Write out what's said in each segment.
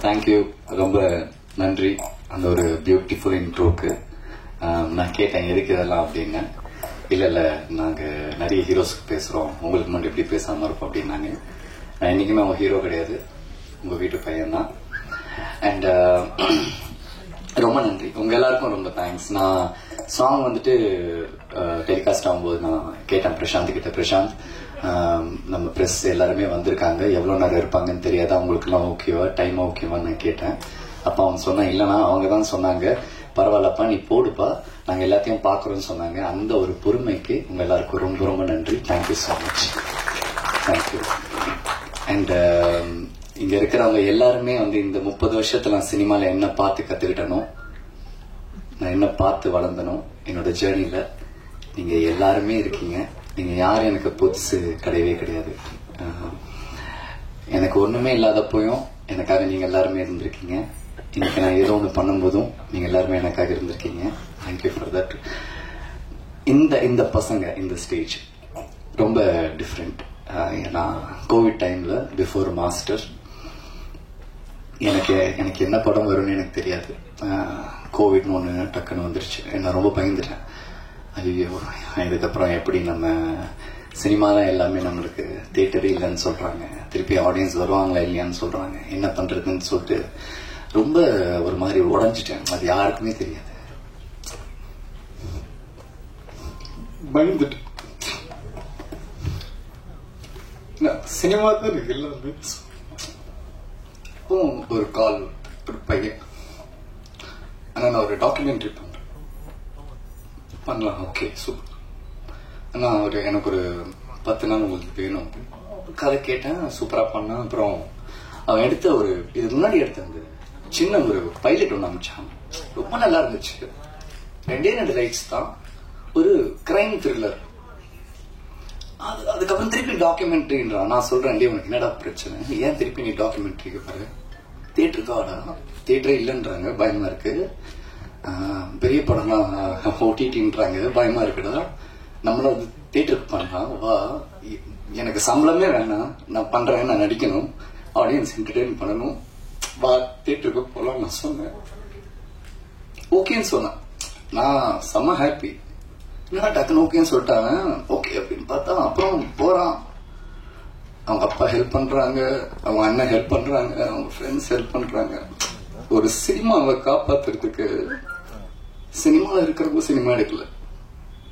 Thank you, ரொம்ப நன்றி அந்த ஒரு பியூட்டிஃபுல் இன்ட்ரோக்கு. நான் கேட்டேன் எதுக்கு இதெல்லாம் அப்படின்னு. இல்லை நாங்கள் நிறைய ஹீரோஸ்க்கு பேசுகிறோம், உங்களுக்கு முன்னாடி எப்படி பேசாமல் இருப்போம் அப்படின்னாங்க. நான் என்றைக்குமே அவங்க ஹீரோ கிடையாது, உங்கள் வீட்டு பையன்தான். அண்ட் ரொம்ப நன்றி உங்கள் எல்லாருக்கும், ரொம்ப தேங்க்ஸ். நான் சாங் வந்துட்டு டெலிகாஸ்ட் ஆகும்போது நான் கேட்டேன் பிரசாந்த் கிட்ட, பிரசாந்த் நம்ம ப்ரெஸ் எல்லாருமே வந்திருக்காங்க, எவ்வளோ நேரம் இருப்பாங்கன்னு தெரியாது, அவங்களுக்குலாம் ஓகேவா, டைம் ஓகேவான்னு நான் கேட்டேன். அப்போ அவங்க சொன்னா இல்லைனா அவங்க தான் சொன்னாங்க, பரவாயில்லப்பா நீ போடுப்பா, நாங்கள் எல்லாத்தையும் பார்க்குறோன்னு சொன்னாங்க. அந்த ஒரு பொறுமைக்கு உங்கள் எல்லாருக்கும் ரொம்ப ரொம்ப நன்றி. Thank you so much. Thank you. And இங்கே இருக்கிறவங்க எல்லாருமே வந்து இந்த 30 வருஷத்துல நான் சினிமாவில் என்ன பார்த்து கற்றுக்கிட்டனோ, நான் என்ன பார்த்து வளர்ந்தனோ என்னோட ஜேர்னியில் நீங்கள் எல்லாருமே இருக்கீங்க. நீங்கள் யாரும் எனக்கு புதுசு கிடையவே கிடையாது. எனக்கு ஒன்றுமே இல்லாதப்போயும் எனக்காக நீங்கள் எல்லாருமே இருந்திருக்கீங்க. இன்னைக்கு நான் ஏதோ ஒன்று பண்ணும்போதும் நீங்கள் எல்லாருமே எனக்காக இருந்திருக்கீங்க. Thank you for that. இந்த பசங்க இந்த ஸ்டேஜ் ரொம்ப டிஃப்ரெண்ட். ஏன்னா கோவிட் டைமில் பிஃபோர் மாஸ்டர் எனக்கு என்ன படம் வரும்னு எனக்கு தெரியாது. கோவிட்னு ஒன்று டக்குன்னு வந்துருச்சு. நான் ரொம்ப பயந்துட்டேன். ஐயோ இதுக்கப்புறம் எப்படி நம்ம சினிமாலாம் எல்லாமே நம்மளுக்கு தியேட்டரே இல்லைன்னு சொல்கிறாங்க, திருப்பி ஆடியன்ஸ் வருவாங்களா இல்லையான்னு சொல்கிறாங்க, என்ன பண்ணுறதுன்னு சொல்லிட்டு ரொம்ப ஒரு மாதிரி உடஞ்சிட்டேன். அது யாருக்குமே தெரியாது. பயந்துட்டு சினிமா தான் எனக்கு எல்லாமே. ஒரு கால், ஒரு பையன், ஆனா நான் ஒரு டாக்குமெண்ட்ரி பண்ணலாம், ஓகே சூப்பர், ஆனா எனக்கு ஒரு 10 நாள் உங்களுக்கு வேணும். கதை கேட்டேன், சூப்பரா பண்ணேன். அப்புறம் அவன் எடுத்த ஒரு இதுக்கு முன்னாடி எடுத்த அந்த சின்ன ஒரு பைலட் ஒன்று அமைச்சான், ரொம்ப நல்லா இருந்துச்சு. 2 லைட்ஸ் தான், ஒரு கிரைம் த்ரில்லர். அதுக்கப்புறம் திருப்பி டாக்குமெண்ட்ரின்றான். நான் சொல்றேன், உனக்கு என்னடா பிரச்சனை, ஏன் திருப்பி நீ டாக்குமெண்ட்ரிக்கு பாரு, தியேட்டருக்கு வாடா. தியேட்டரே இல்லைன்றாங்க, பயமா இருக்கு. பெரிய படம்லாம் ஓடிடின்றாங்க, பயமா இருக்குடா. நம்மளும் அது தியேட்டருக்கு பண்ணலாம், வா, எனக்கு சம்பளமே வேணாம், நான் பண்றேன், நான் நடிக்கணும், ஆடியன்ஸ் என்டர்டெயின் பண்ணணும், வா தியேட்டருக்கு போலாம் நான் சொன்னேன். ஓகேன்னு சொன்னேன். நான் செம்ம ஹாப்பி. நான் டக்குன்னு ஓகேன்னு சொல்லிட்டாங்க. ஓகே அப்படின்னு பார்த்தா அப்புறம் போறான். அவங்க அப்பா ஹெல்ப் பண்றாங்க, அவங்க அண்ணன் ஹெல்ப் பண்றாங்க, அவங்க ஃப்ரெண்ட்ஸ் ஹெல்ப் பண்றாங்க. ஒரு சினிமாவை காப்பாத்துறதுக்கு சினிமாவில் இருக்கிறவங்க சினிமா எடுக்கல,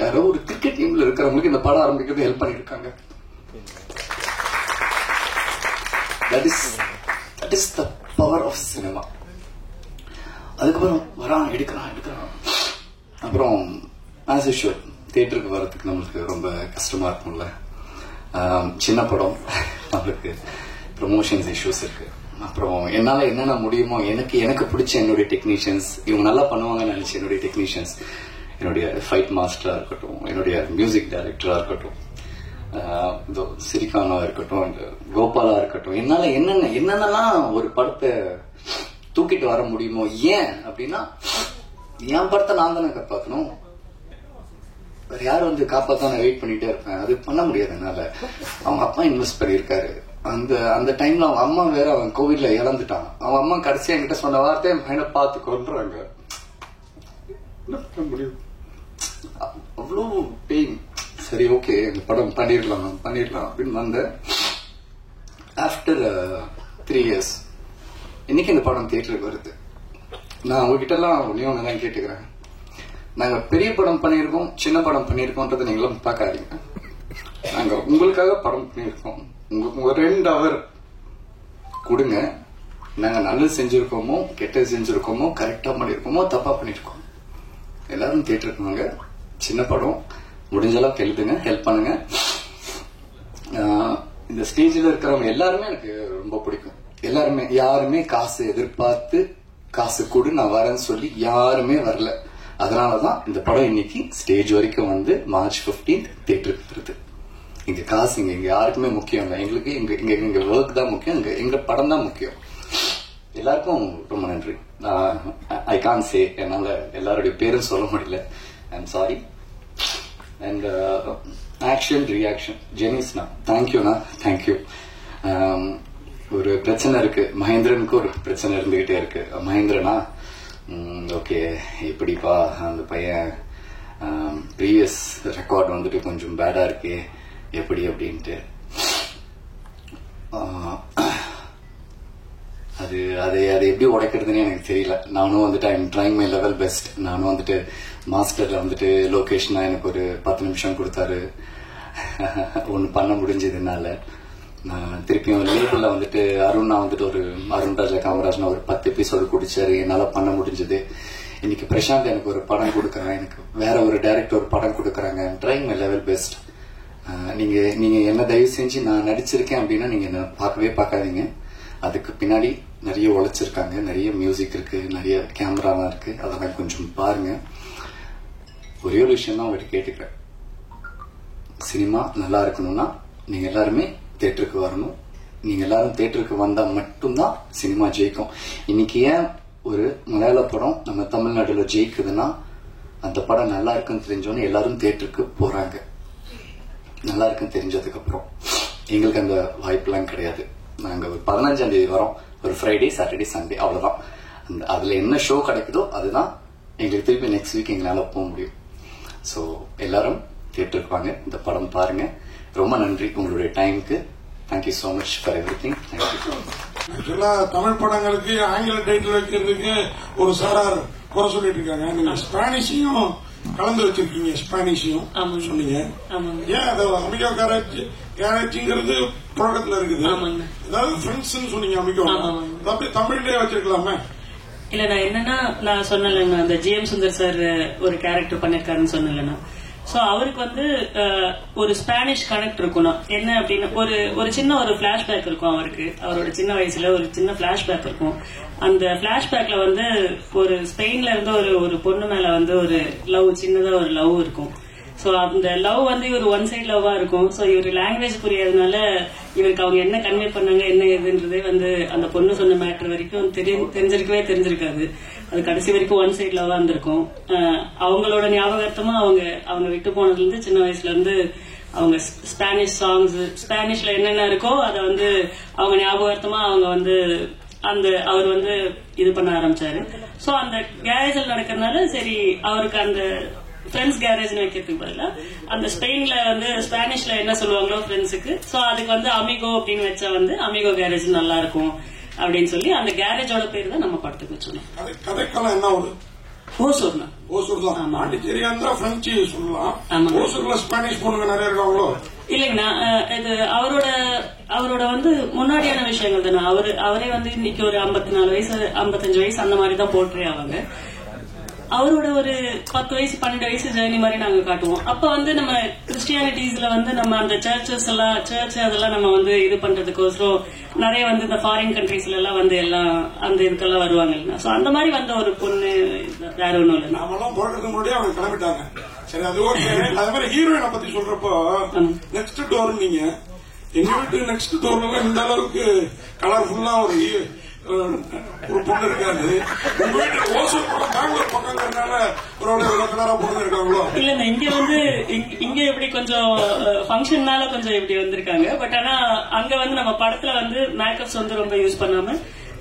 யாரோ ஒரு கிரிக்கெட் டீம்ல இருக்கிறவங்களுக்கு இந்த படம் ஆரம்பிக்கிறது ஹெல்ப் பண்ணிருக்காங்க. That is the power of cinema. அதுக்கப்புறம் வரான், எடுக்கிறான். அப்புறம் ஆஸ் யூஷுவல் தியேட்டருக்கு வர்றதுக்கு நம்மளுக்கு ரொம்ப கஷ்டமா இருக்கும்ல. சின்ன படம், நம்மளுக்கு ப்ரொமோஷன்ஸ் இஷ்யூஸ் இருக்கு. அப்புறம் என்னால என்னென்ன முடியுமோ, எனக்கு பிடிச்ச என்னுடைய டெக்னீஷியன்ஸ், இவங்க நல்லா பண்ணுவாங்கன்னு நினைச்ச என்னுடைய டெக்னீஷியன்ஸ், என்னுடைய ஃபைட் மாஸ்டரா இருக்கட்டும், என்னுடைய மியூசிக் டைரக்டரா இருக்கட்டும், சிரிகானா இருக்கட்டும், கோபாலா இருக்கட்டும், என்னால என்னென்னலாம் ஒரு படத்தை தூக்கிட்டு வர முடியுமோ. ஏன் அப்படின்னா என் படத்தை நான் தானே காப்பாற்றணும், வேற யாரும் வந்து காப்பாற்ற நான் வெயிட் பண்ணிட்டே இருப்பேன். அது பண்ண முடியாது என்னால. அவங்க அப்பா இன்வெஸ்ட் பண்ணியிருக்காரு. அந்த டைம்ல அவங்க அம்மா வேற, அவன் கோவிட்ல இறந்துட்டான். அவன் அம்மா கடைசியா என்கிட்ட சொன்ன வார்த்தை, என் பையனை பார்த்து கொள்றாங்க. என்ன பண்ண முடியும், அவ்வளோ பெயின். சரி ஓகே, இந்த படம் பண்ணிடலாம் அப்படின்னு வந்தேன். ஆஃப்டர் 3 years இன்னைக்கு இந்த படம் தியேட்டருக்கு வருது. நான் உங்ககிட்ட எல்லாம் ஒன்னு தான் கேட்டுக்கிறேன். நாங்க பெரிய படம் பண்ணியிருக்கோம், சின்ன படம் பண்ணியிருக்கோன்றதை நீங்களும் பார்க்காதீங்க. நாங்க உங்களுக்காக படம் பண்ணியிருக்கோம். உங்களுக்கு 2 hour கொடுங்க. நாங்க நல்லது செஞ்சிருக்கோமோ, கெட்டது செஞ்சிருக்கோமோ, கரெக்டா பண்ணிருக்கோமோ, தப்பா பண்ணிருக்கோம், எல்லாரும் தியேட்டருக்கு வாங்க. சின்ன படம், முடிஞ்ச அளவுக்கு எழுதுங்க, ஹெல்ப் பண்ணுங்க. இந்த ஸ்டேஜில் இருக்கிறவங்க எல்லாருமே எனக்கு ரொம்ப பிடிக்கும். யாருமே காசு எதிர்பார்த்து காசு கொடு நான் வரேன்னு சொல்லி யாருமே வரல. அதனாலதான் இந்த படம் இன்னைக்கு ஸ்டேஜ் வரைக்கும் வந்து March 15th தியேட்டருக்கு வருது. இங்க காசு இங்க யாருக்குமே முக்கியம் இல்லை. எங்களுக்கு எங்க ஒர்க் தான் முக்கியம், எங்க படம் தான் முக்கியம். எல்லாருக்கும் ரொம்ப நன்றி. ஐ கான் சே, என்னால எல்லாருடைய பேரும் சொல்ல முடியல, I'm sorry. And action reaction ஜெனிஸ்னா தேங்க்யூண்ணா, தேங்க்யூ. ஒரு பிரச்சனை இருக்கு, மகேந்திரனுக்கு ஒரு பிரச்சனை இருந்துகிட்டே இருக்கு. மகேந்திரனா ஓகே எப்படிப்பா அந்த பையன் ப்ரீவியஸ் ரெக்கார்ட் வந்துட்டு கொஞ்சம் பேடா இருக்கு எப்படி அப்படின்ட்டு அது அதை அதை எப்படி உடைக்கிறதுன்னு எனக்கு தெரியல. நானும் வந்துட்டு I am trying my level best. நானும் வந்துட்டு மாஸ்டர்ல வந்துட்டு லொகேஷனா எனக்கு ஒரு 10 நிமிஷம் கொடுத்தாரு, ஒன்னு பண்ண முடிஞ்சதுனால. நான் திருப்பியும் லேபிள்ல வந்துட்டு அருணா வந்துட்டு ஒரு அருண் ராஜா காமராஜ்னா ஒரு 10 எபிசோடு குடிச்சாரு, என்னால பண்ண முடிஞ்சது. இன்னைக்கு பிரசாந்த் எனக்கு ஒரு படம் கொடுக்கறாங்க, எனக்கு வேற ஒரு டைரக்டர் ஒரு படம் கொடுக்கறாங்க. Trying my level best. நீங்க என்ன தயவு செஞ்சு நான் நடிச்சிருக்கேன் அப்படின்னா நீங்க என்ன பார்க்கவே பார்க்காதீங்க. அதுக்கு பின்னாடி நிறைய உழைச்சிருக்காங்க, நிறைய மியூசிக் இருக்கு, நிறைய கேமராலாம் இருக்கு, அதெல்லாம் கொஞ்சம் பாருங்க. ஒரே ஒரு விஷயம் தான் உங்கள்கிட்ட கேட்டுக்கிறேன், சினிமா நல்லா இருக்கணும்னா நீங்க எல்லாருமே தியேட்டருக்கு வரணும். நீங்க எல்லாரும் தியேட்டருக்கு வந்தா மட்டும்தான் சினிமா ஜெயிக்கும். இன்னைக்கு ஏன் ஒரு மலையாள படம் நம்ம தமிழ்நாடுல ஜெயிக்குதுன்னா அந்த படம் நல்லா இருக்குன்னு தெரிஞ்சோன்னு எல்லாரும் தியேட்டருக்கு போறாங்க. நல்லா இருக்குன்னு தெரிஞ்சதுக்கு அப்புறம் எங்களுக்கு அந்த வாய்ப்புலாம் கிடையாது. நாங்க ஒரு 15ஆம் தேதி வரோம், ஒரு ஃப்ரைடே சாட்டர்டே சண்டே, அவ்வளவுதான். அதுல என்ன ஷோ கிடைக்குதோ அதுதான் எங்களுக்கு திருப்பி நெக்ஸ்ட் வீக் எங்களால போக முடியும். ஸோ எல்லாரும் தியேட்டருக்கு வாங்க, இந்த படம் பாருங்க. ரொம்ப நன்றி உங்களுடைய டைமுக்கு. Thank you so much for everything. Thank you. ஆக்சுவலா தமிழ் படங்களுக்கு ஆங்கில டைட்டில் வைக்கிறதுக்கு ஒரு சாரார் குறை சொல்லிட்டு இருக்காங்க. நீங்க ஸ்பானிஷையும் கலந்து வச்சிருக்கீங்க, ஸ்பானிஷையும் சொன்னீங்க. ஏன் அது அமிகோ கேரேஜ்ங்கிறது புழக்கத்துல இருக்குது, ஏதாவது ஃப்ரெண்ட்ஸ் சொன்னீங்க அமிகோ, அப்படியே தமிழ்லயே வச்சிருக்கலாமே? இல்ல நான் என்னன்னா நான் சொன்னேன், அந்த ஜிஎம் சுந்தர் சார் ஒரு கேரக்டர் பண்ணிருக்காருன்னு சொன்னேன். சோ அவருக்கு வந்து ஒரு ஸ்பானிஷ் கனெக்ட் இருக்கணும். என்ன அப்படின்னா ஒரு சின்ன ஒரு பிளாஷ்பேக் இருக்கும் அவருக்கு, அவரோட சின்ன வயசுல ஒரு சின்ன பிளாஷ்பேக் இருக்கும். அந்த பிளாஷ்பேக்ல வந்து ஒரு ஸ்பெயின்ல இருந்து ஒரு பொண்ணு மேல வந்து ஒரு லவ், சின்னதா ஒரு லவ் இருக்கும். சோ அந்த லவ் வந்து இவர் ஒன் சைட் லவ்வா இருக்கும். சோ இவர் லாங்குவேஜ் புரியாதனால இவருக்கு அவங்க என்ன கன்வே பண்ணாங்க என்ன ஏதுன்றதே வந்து அந்த பொண்ணு சொன்ன மேட்டர் வரைக்கும் தெரிஞ்சிருக்காது. அது கடைசி வரைக்கும் ஒன் சைட் லவ்வா இருந்திருக்கும். அவங்களோட ஞாபகார்த்தமா அவங்க விட்டு போனதுல இருந்து சின்ன வயசுல இருந்து அவங்க ஸ்பானிஷ் சாங்ஸ், ஸ்பானிஷ்ல என்னென்ன இருக்கோ அதை வந்து அவங்க ஞாபகார்த்தமா அவங்க வந்து அவர் வந்து இது பண்ண ஆரம்பிச்சாரு. சோ அந்த கேரேஜில் நடக்கிறதுனால சரி அவருக்கு அந்த ஃப்ரெண்ட்ஸ் கேரேஜ் வைக்கிறதுக்கு பதிலா அந்த ஸ்பெயின்ல வந்து ஸ்பானிஷ்ல என்ன சொல்லுவாங்களோ ஃப்ரெண்ட்ஸுக்கு, சோ அதுக்கு வந்து அமிகோ அப்படின்னு வச்சா வந்து அமிகோ கேரேஜ் நல்லா இருக்கும் அப்படின்னு சொல்லி அந்த கேரேஜோட பேர் தான் நம்ம படத்துக்கு வச்சோம். கதைக்கெல்லாம் என்ன ஒரு ஓசூர் தான் பாண்டிச்சேரியா இருந்தா பிரெஞ்சு சொல்லலாம். ஓசூர்ல ஸ்பானிஷ் பொண்ணுங்க நிறைய இருக்காங்களோ? இல்லைங்கண்ணா, இது அவரோட வந்து முன்னாடியான விஷயங்கள் தானே. அவரே வந்து இன்னைக்கு ஒரு 54 வயசு 55 வயசு அந்த மாதிரி தான் போட்டே அவங்க. அவரோட ஒரு 10 வயசு 12 வயசு ஜேர்னி மாதிரி நாங்க காட்டுவோம். அப்ப வந்து நம்ம கிறிஸ்டியானிட்டிஸ்ல வந்து நம்ம அந்த சர்ச் அதெல்லாம் நம்ம வந்து இது பண்றதுக்கோசரம் நிறைய வந்து இந்த ஃபாரின் கண்ட்ரீஸ்ல எல்லாம் வந்து எல்லாம் அந்த இதுக்கெல்லாம் வருவாங்க இல்லைன்னா. சோ அந்த மாதிரி வந்த ஒரு பொண்ணு, வேற ஒண்ணும் இல்லை. நாமெல்லாம் போறதுக்கு முன்னாடியே அவங்க கிளம்பிட்டாங்க. சரி, அது ஓகே. அதே மாதிரி ஹீரோயினை பத்தி சொல்றப்போ நெக்ஸ்ட் டோர், நீங்க எங்க வீட்டு நெக்ஸ்ட் டோர்ல இந்த அளவுக்கு கலர்ஃபுல்லா ஒரு பொண்ணு இருக்காது. உங்க வீட்டு ஓசூர் பக்கம் பெங்களூர் பக்கங்கிறதுனால ஒரு கலரா பொண்ணு இருக்காங்களோ? இல்ல, இங்க வந்து இங்க எப்படி கொஞ்சம் ஃபங்க்ஷன்னால கொஞ்சம் இப்படி வந்திருக்காங்க. பட் ஆனா அங்க வந்து நம்ம படத்துல வந்து மேக்கப்ஸ் வந்து ரொம்ப யூஸ் பண்ணாம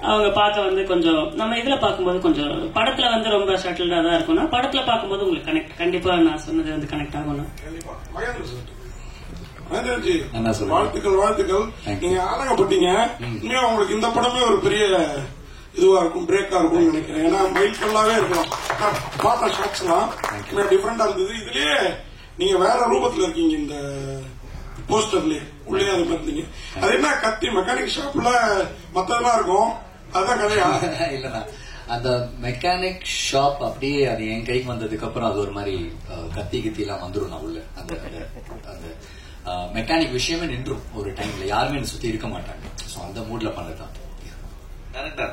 அவங்க பார்க்க வந்து கொஞ்சம் நம்ம இதுல பாக்கும்போது கொஞ்சம் படத்துல வந்து ரொம்ப ஷட்டில்டா தான் இருக்கும்னா படத்துல பாக்கும்போது உங்களுக்கு கனெக்ட் கண்டிப்பா நான் சொன்னது வந்து கனெக்ட் ஆகும். வாழ்த்துக்கள். நீங்க ஆரங்கப்பட்டீங்க. உங்களுக்கு இந்த படமே ஒரு பெரிய இதுவா இருக்கும், பிரேக்கா இருக்கும் நினைக்கிறேன். ஏன்னா மைல் ஃபுல்லாவே இருக்கும். பார்த்த ஷாட்ஸ் எல்லாம் டிஃபரெண்டா இருந்தது. இதுலயே நீங்க வேற ரூபத்துல இருக்கீங்க. இந்த போஸ்டர்லயே உள்ளே அது பார்த்தீங்க. அது என்ன கத்தி மெக்கானிக் ஷாப்ல மத்ததெல்லாம் இருக்கும், அதான் கதையா? இல்லண்ணா, அந்த மெக்கானிக் ஷாப் அப்படியே அது என் கைக்கு வந்ததுக்கு அப்புறம் அது ஒரு மாதிரி கத்தி எல்லாம் வந்துடும். நான் உள்ள அந்த மெக்கானிக் விஷயமே நின்றும் ஒரு டைம்ல, யாருமே சுத்தி இருக்க மாட்டாங்க. சோ அந்த மூட்ல பண்ணதான் கரெக்டா.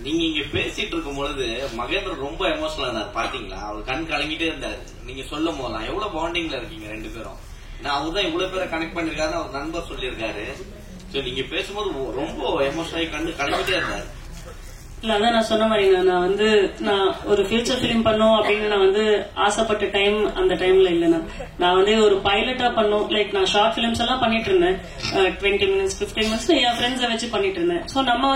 நீங்க இங்க பேசிட்டு இருக்கும் பொழுது மகேந்திரன் ரொம்ப எமோஷனலா இருந்தார், பாத்தீங்களா? அவர் கண் கலங்கிட்டே இருந்தாரு. நீங்க சொல்லும் போதெல்லாம் எவ்வளவு பாண்டிங்ல இருக்கீங்க ரெண்டு பேரும். நான் அவர்தான் இவ்வளவு பேரை கனெக்ட் பண்ணிருக்காரு, அவர் நண்பர் சொல்லியிருக்காரு. சோ நீங்க பேசும்போது ரொம்ப எமோஷனல் ஆகி கண்ணு கலங்கிட்டே இருந்தாரு. இல்ல அதான் நான் சொன்ன மாதிரி நான் ஒரு ஃபியூச்சர் பிலிம் பண்ணும் அப்படின்னு நான் ஆசைப்பட்ட டைம் அந்த டைம்ல இல்லைன்னா நான் ஒரு பைலட்டா பண்ணும். லைக் நான் ஷார்ட் பிலிம்ஸ் எல்லாம் பண்ணிட்டு இருந்தேன். 20 minutes 15 minutes என் ஃப்ரெண்ட்ஸை வச்சு பண்ணிட்டு இருந்தேன். சோ நம்ம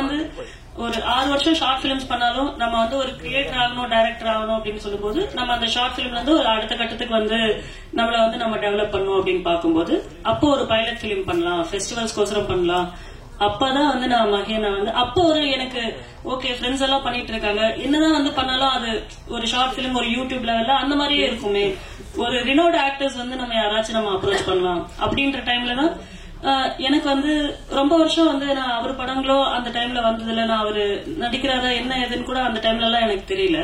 ஒரு 6 வருஷம் ஷார்ட் பிலிம்ஸ் பண்ணாலும் நம்ம ஒரு கிரியேட்டர் ஆகணும், டைரக்டர் ஆகணும் அப்படின்னு சொல்லும்போது நம்ம அந்த ஷார்ட் பிலிம்ல ஒரு அடுத்த கட்டத்துக்கு நம்மள நம்ம டெவலப் பண்ணணும் அப்படின்னு பார்க்கும்போது அப்போ ஒரு பைலட் பிலிம் பண்ணலாம், ஃபெஸ்டிவல்ஸ்க்கோசரம் பண்ணலாம். அப்பதான் நான் மகேனா அப்போ எனக்கு ஓகே ஃப்ரெண்ட்ஸ் எல்லாம் பண்ணிட்டு இருக்காங்க, என்னதான் பண்ணாலும் அது ஒரு ஷார்ட் பிலிம் ஒரு யூடியூப் லெவல்ல அந்த மாதிரியே இருக்குமே, ஒரு ரினோட் ஆக்டர்ஸ் நம்ம யாராச்சும் நம்ம அப்ரோச் பண்ணலாம் அப்படின்ற டைம்ல தான் எனக்கு ரொம்ப வருஷம் நான் அவர் படங்களோ அந்த டைம்ல வந்ததுல நான் அவரு நடிக்கிறாரா என்ன ஏதுன்னு கூட அந்த டைம்ல எல்லாம் எனக்கு தெரியல.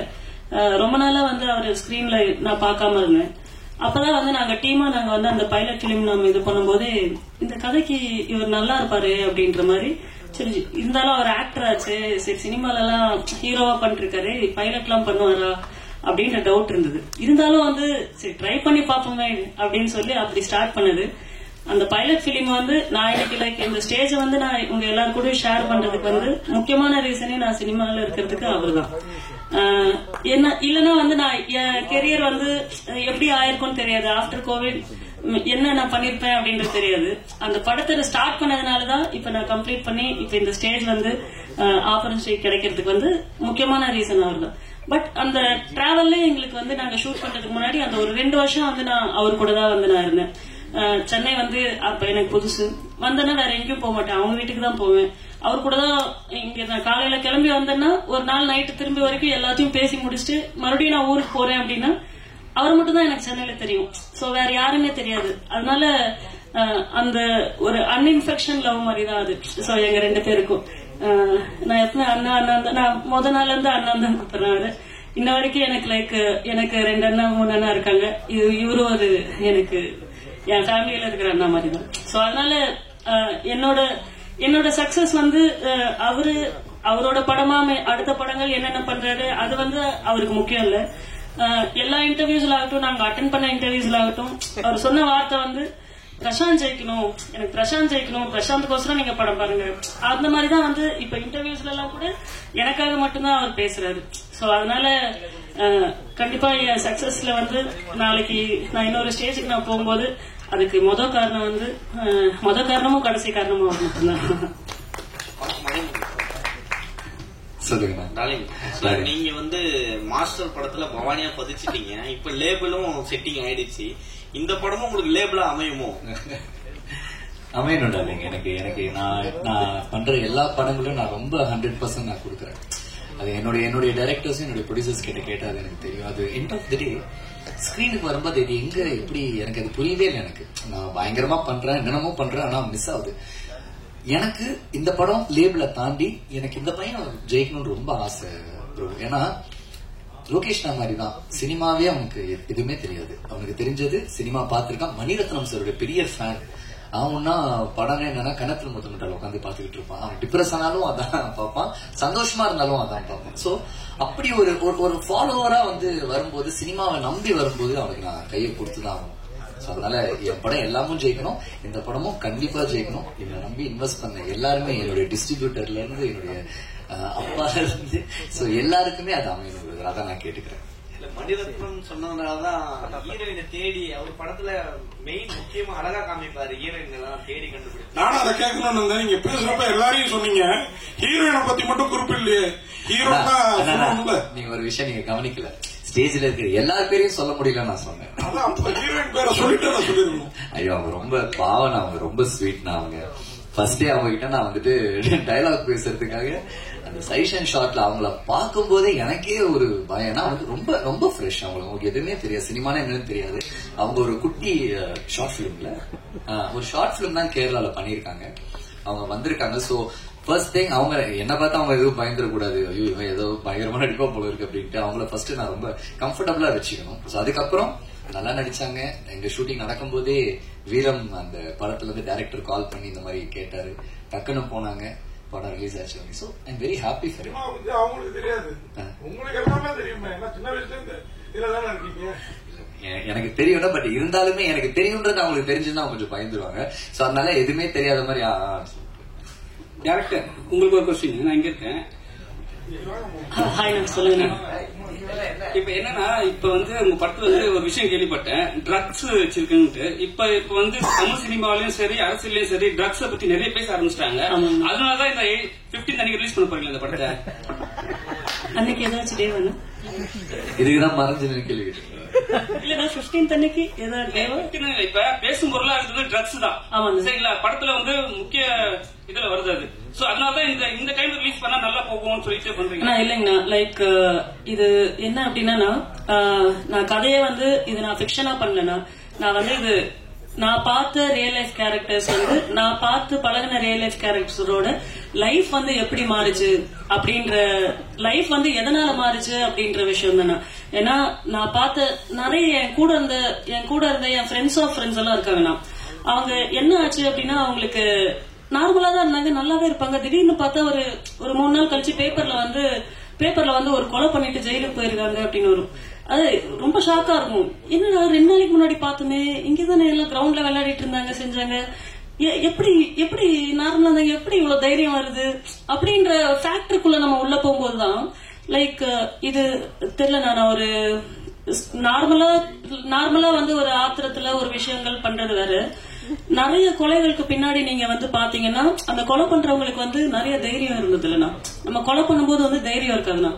ரொம்ப நாளா அவரு ஸ்கிரீன்ல நான் பார்க்காம இருந்தேன். அப்பதான் நாங்க டீமா நாங்க அந்த பைலட் பிலிம் நம்ம இது பண்ணும்போது இந்த கதைக்கு இவர் நல்லா இருப்பாரு அப்படின்ற மாதிரி. சரி இருந்தாலும் அவர் ஆக்டர் ஆச்சு, சரி சினிமால எல்லாம் ஹீரோவா பண்ணிட்டு இருக்காரு, பைலட் எல்லாம் பண்ணுவாரா அப்படின்ற டவுட் இருந்தது. இருந்தாலும் சரி ட்ரை பண்ணி பாப்போமே அப்படின்னு சொல்லி அப்படி ஸ்டார்ட் பண்ணது. அந்த பைலட் பிலிம் நான் இன்னைக்கு லைக் இந்த ஸ்டேஜ் நான் உங்க எல்லாரும் கூட ஷேர் பண்றதுக்கு முக்கியமான ரீசனே நான் சினிமால இருக்கிறதுக்கு அவர்தான். என்ன இல்லன்னா நான் என் கெரியர் எப்படி ஆயிருக்கும்னு தெரியாது. ஆஃப்டர் கோவிட் என்ன நான் பண்ணிருப்பேன் அப்படின்றது தெரியாது. அந்த படத்தை ஸ்டார்ட் பண்ணதுனாலதான் இப்ப நான் கம்ப்ளீட் பண்ணி இப்ப இந்த ஸ்டேஜ் ஆப்பர்ச்சுனிட்டி கிடைக்கிறதுக்கு முக்கியமான ரீசன் அவர் தான். பட் அந்த டிராவல்ல எங்களுக்கு நாங்க ஷூட் பண்றதுக்கு முன்னாடி அந்த ஒரு 2 வருஷம் நான் அவர் கூட தான் நான் இருந்தேன். சென்னை அப்ப எனக்கு புதுசு வந்தேன்னா வேற எங்கேயும் போக மாட்டேன், அவங்க வீட்டுக்கு தான் போவேன். அவர் கூட தான் இங்க நான் காலையில கிளம்பி வந்தேன்னா ஒரு நாள் நைட்டு திரும்பி வரைக்கும் எல்லாத்தையும் பேசி முடிச்சுட்டு மறுபடியும் நான் ஊருக்கு போறேன் அப்படின்னா அவர் மட்டும் தான் எனக்கு சென்னையில தெரியும். சோ வேற யாருமே தெரியாது. அதனால அந்த ஒரு அன்இன்ஃபெக்ஷன் லவ் மாதிரி தான் அது. சோ எங்க 2 பேருக்கும் நான் எப்பவுமே அண்ணா நான் முத நாள்ல இருந்து அண்ணா தான் கூப்பிடுறாரு. இன்ன வரைக்கும் எனக்கு லைக் எனக்கு 2 அண்ணா 3 அண்ணா இருக்காங்க. இவரும் ஒரு எனக்கு என் ஃபேமிலியில இருக்கிற அண்ணா மாதிரி தான். சோ அதனால என்னோட சக்சஸ் அவரோட படமா அடுத்த படங்கள் என்னென்ன பண்றாரு அது அவருக்கு முக்கியம் இல்ல. எல்லா இன்டர்வியூஸ்ல ஆகட்டும், நாங்க அட்டென்ட் பண்ண இன்டர்வியூஸ்ல ஆகட்டும், அவர் சொன்ன வார்த்தை பிரசாந்த் ஜெயிக்கணும், எனக்கு பிரசாந்த் ஜெயிக்கணும், பிரசாந்த்கோசரம் நீங்க படம் பாருங்க. அந்த மாதிரிதான் இப்ப இன்டர்வியூஸ்ல எல்லாம் கூட எனக்காக மட்டும்தான் அவர் பேசுறாரு. சோ அதனால கண்டிப்பா என் சக்சஸ்ல நாளைக்கு நான் இன்னொரு ஸ்டேஜுக்கு நான் போகும்போது அதுக்கு முத காரணமும் கடைசி காரணமும் அவர் மட்டும்தான். நீங்க மாஸ்டர் படத்துல பவானியா பதிச்சிட்டீங்க, இப்ப லேபிளும் செட்டிங் ஆயிடுச்சு. இந்த படமும் உங்களுக்கு லேபிளா அமையுமோ? அமையணும்டா. எனக்கு நான் பண்ற எல்லா படங்களும் நான் ரொம்ப 100% நான் கொடுக்குறேன். அது என்னுடைய டைரக்டர்ஸ் என்னுடைய ப்ரொடியூசர்ஸ் கிட்ட கேட்டா அது எனக்கு தெரியும். அது எண்ட் ஆஃப் தி டே ஸ்கிரீனுக்கு வரும்போது இது எங்க எப்படி எனக்கு அது புரியவே இல்லை. எனக்கு நான் பயங்கரமா பண்றேன், என்னென்னமோ பண்றேன், ஆனா மிஸ் ஆகுது. எனக்கு இந்த படம் லேபிள தாண்டி எனக்கு இந்த பையன் ஜெயிக்கணும்னு ரொம்ப ஆசை. ஏன்னா லோகேஷ் மாதிரிதான் சினிமாவே அவனுக்கு எதுவுமே தெரியாது. அவனுக்கு தெரிஞ்சது சினிமா பார்த்திருக்கான். மணிரத்னம் சாரோட பெரிய ஃபேன். அவன்னா படம் என்னன்னா கணத்துல முத்தமிட்டால் உட்காந்து பாத்துக்கிட்டு இருப்பான். அவன் டிப்ரெஸ் ஆனாலும் அதான் பார்ப்பான், சந்தோஷமா இருந்தாலும் அதான் பார்ப்பான். சோ அப்படி ஒரு ஃபாலோவரா வரும்போது, சினிமாவை நம்பி வரும்போது அவனுக்கு நான் கையை கொடுத்துதான் ஆகணும். சோ அதனால என் படம் எல்லாமும் ஜெயிக்கணும், இந்த படமும் கண்டிப்பா ஜெயிக்கணும். என்னை நம்பி இன்வெஸ்ட் பண்ண எல்லாருமே, என்னுடைய டிஸ்ட்ரிபியூட்டர்ல இருந்து என்னுடைய அப்பால இருந்து எல்லாருக்குமே அது அமையணும். அதான் நான் கேட்டுக்கிறேன். மணிரத்னம் சொன்னதுனாலதான் ஹீரோயினை தேடி அவர் படத்துல மெயின் முக்கியமா அழகா காமிப்பாரு. ஹீரோயின் தேடி கண்டுபிடிச்சு நானும் அதை கேட்கணும்னு நீங்க பேசுறப்ப எல்லாரையும் சொன்னீங்க, ஹீரோயினை பத்தி மட்டும் குறிப்பிடலையே. ஹீரோயின் தான் நீங்க ஒரு விஷயம் நீங்க கவனிக்கல. ஸ்டேஜ்ல இருக்கிற எல்லா பேரையும் சொல்ல முடியல நான் சொன்னேன். ஹீரோயின் பேரை சொல்லிட்டு நான் சொல்லிருக்கேன். ஐயோ அவங்க ரொம்ப பாவம், அவங்க ரொம்ப ஸ்வீட்னா. அவங்க ஃபர்ஸ்ட் டே அவங்க கிட்ட நான் டயலாக் பேசுறதுக்காக அந்த சைஷன் ஷாட்ல அவங்கள பார்க்கும் போதே எனக்கே ஒரு பயம்னா ரொம்ப ரொம்ப ஃப்ரெஷ். அவங்களுக்கு எதுவுமே தெரியாது, சினிமானா என்னன்னு தெரியாது. அவங்க ஒரு குட்டி ஷார்ட் பிலிம்ல ஒரு ஷார்ட் பிலிம் தான் கேரளால பண்ணிருக்காங்க. அவங்க வந்திருக்காங்க. சோ ஃபர்ஸ்ட் திங் அவங்க என்ன பார்த்தா அவங்க எதுவும் பயந்துடக்கூடாது, ஐயோ இவன் ஏதோ பயங்கரமா நடிப்பா போல இருக்கு அப்படின்ட்டு அவங்கள ஃபர்ஸ்ட் நான் ரொம்ப கம்ஃபர்டபுளா வச்சுக்கணும். சோ அதுக்கப்புறம் நல்லா நடிச்சாங்க. எங்க ஷூட்டிங் நடக்கும் போதே வீரம் அந்த படத்துல டைரக்டர் கால் பண்ணி இந்த மாதிரி கேட்டாரு. டக்குன்னு போனாங்க, படம் ரிலீஸ் ஆச்சு. So I am very happy for it. அவங்களுக்கு தெரியாது, உங்களுக்கு எல்லாமே தெரியுமே. சின்ன வயசுல இருந்து இதுலதான் இருக்கீங்க. எனக்கு தெரியும், பட் இருந்தாலுமே எனக்கு தெரியும்ன்றது அவங்களுக்கு தெரிஞ்சுன்னா கொஞ்சம் பயந்துருவாங்க. சோ அதனால எதுவுமே தெரியாத மாதிரி. டேரக்டர் உங்களுக்கு ஒரு கொஸ்டின். நான் இங்க இருக்கேன். சொல்லுங்க. இப்ப என்னன்னா, இப்ப வந்து உங்க படத்துல வந்து ஒரு விஷயம் கேள்விப்பட்டேன், ட்ரக்ஸ் வச்சிருக்குன்ட்டு. இப்ப வந்து தமிழ் சினிமாவிலயும் சரி அரசியலையும் சரி ட்ரக்ஸ பத்தி நிறைய பேச ஆரம்பிச்சிட்டாங்க. அதனாலதான் இந்த 15 அன்னைக்கு ரிலீஸ் பண்ண போறீங்களா இந்த படத்தை? அன்னைக்கு ஏதாச்சும் டே வேணும் இதுக்குதான் மறைஞ்சு கேள்வி இல்ல 15 அன்னைக்கு ஏதாவது இப்ப பேசும் பொருளா இருக்கிறது ட்ரக்ஸ் தான். சரிங்களா? படத்துல வந்து முக்கிய இதுல வருது அது. சோ அதனாலதான் இந்த டைம் ரிலீஸ் பண்ணா நல்லா போகும்னு சொல்லிட்டு பண்றீங்க. இல்லைங்கண்ணா, லைக் இது என்ன அப்படின்னா, நான் கதையை வந்து இது நான் ஃபிக்ஷனா பண்ணலன்னா, நான் வந்து இது நான் பார்த்த ரியல் லைஃப் கேரக்டர்ஸ் வந்து நான் பார்த்து பழகின ரியல் லைஃப் கேரக்டர்ஸோட லைஃப் வந்து எப்படி மாறுச்சு அப்படின்ற, லைஃப் வந்து எதனால மாறுச்சு அப்படின்ற விஷயம் தானே. ஏன்னா நான் பார்த்த நிறைய என் கூட இருந்த என் ஃப்ரெண்ட்ஸ் ஆஃப் ஃப்ரெண்ட்ஸ் எல்லாம் இருக்காங்கண்ணா. அவங்க என்ன ஆச்சு அப்படின்னா, அவங்களுக்கு நார்மலா தான் இருந்தாங்க, நல்லாவே இருப்பாங்க. திடீர்னு பார்த்தா ஒரு 3 நாள் கழிச்சு பேப்பர்ல வந்து ஒரு கொலை பண்ணிட்டு ஜெயிலுக்கு போயிருக்காங்க அப்படின்னு வரும். அது ரொம்ப ஷாக்கா இருக்கும். என்னடா 2 நாளைக்கு முன்னாடி பார்த்தோமே, இங்கதானே எல்லாம் கிரவுண்ட்ல விளையாடிட்டு இருந்தாங்க, செஞ்சாங்க, எப்படி நார்மலா இருந்தாங்க, எப்படி இவ்வளவு தைரியம் வருது அப்படின்ற ஃபேக்டருக்குள்ள நம்ம உள்ள போகும்போதுதான் லைக் இது தெரியல. நான் ஒரு நார்மலா வந்து ஒரு ஆத்திரத்துல ஒரு விஷயங்கள் பண்றது வேற. நிறைய கொலைகளுக்கு பின்னாடி நீங்க வந்து பாத்தீங்கன்னா, அந்த கொலை பண்றவங்களுக்கு வந்து நிறைய தைரியம் இருந்தது இல்லைன்னா, நம்ம கொலை பண்ணும்போது வந்து தைரியம் இருக்காதுன்னா,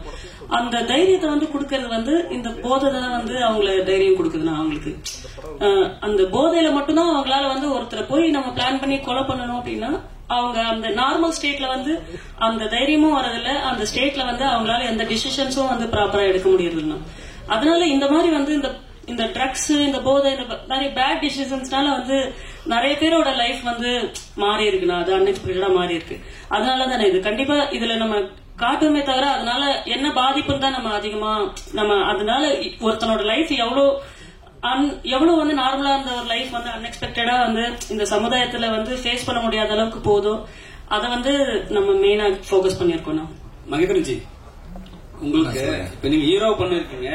அந்த தைரியத்தை வந்து கொடுக்கறது வந்து இந்த போதை தான் வந்து அவங்கள தைரியம் கொடுக்குதுன்னா, அவங்களுக்கு அந்த போதையில மட்டும்தான் அவங்களால வந்து ஒருத்தரை போய் நம்ம பிளான் பண்ணி கொலை பண்ணணும் அப்படின்னா, அவங்க அந்த நார்மல் ஸ்டேட்ல வந்து அந்த தைரியமும் வரதில்ல, அந்த ஸ்டேட்ல வந்து அவங்களால எந்த டிசிஷன்ஸும் வந்து ப்ராப்பரா எடுக்க முடியறதுன்னா. அதனால இந்த மாதிரி வந்து இந்த ட்ரக்ஸ், இந்த போதை, இந்த நிறைய பேட் டிசிஷன்ஸ்னால வந்து நிறைய பேரோட லைஃப் வந்து மாறி இருக்குண்ணா. அது அன்எக்ஸ்பெக்டடா மாறி இருக்கு. அதனால தானே இது கண்டிப்பா இதுல நம்ம காட்டுமே தவிர அதனால என்ன பாதிப்புன்னு தான் நம்ம அதிகமா அதனால ஒருத்தனோட லைஃப் எவ்வளவு வந்து நார்மலா இருந்த ஒரு லைஃப் வந்து அன்எக்ஸ்பெக்டடா வந்து இந்த சமுதாயத்துல வந்து ஃபேஸ் பண்ண முடியாத அளவுக்கு போதும். அதை வந்து நம்ம மெயினா போக்கஸ் பண்ணிருக்கோம். மகேந்திரன்ஜி, உங்களுக்கு இப்ப நீங்க ஹீரோ பண்ணிருக்கீங்க,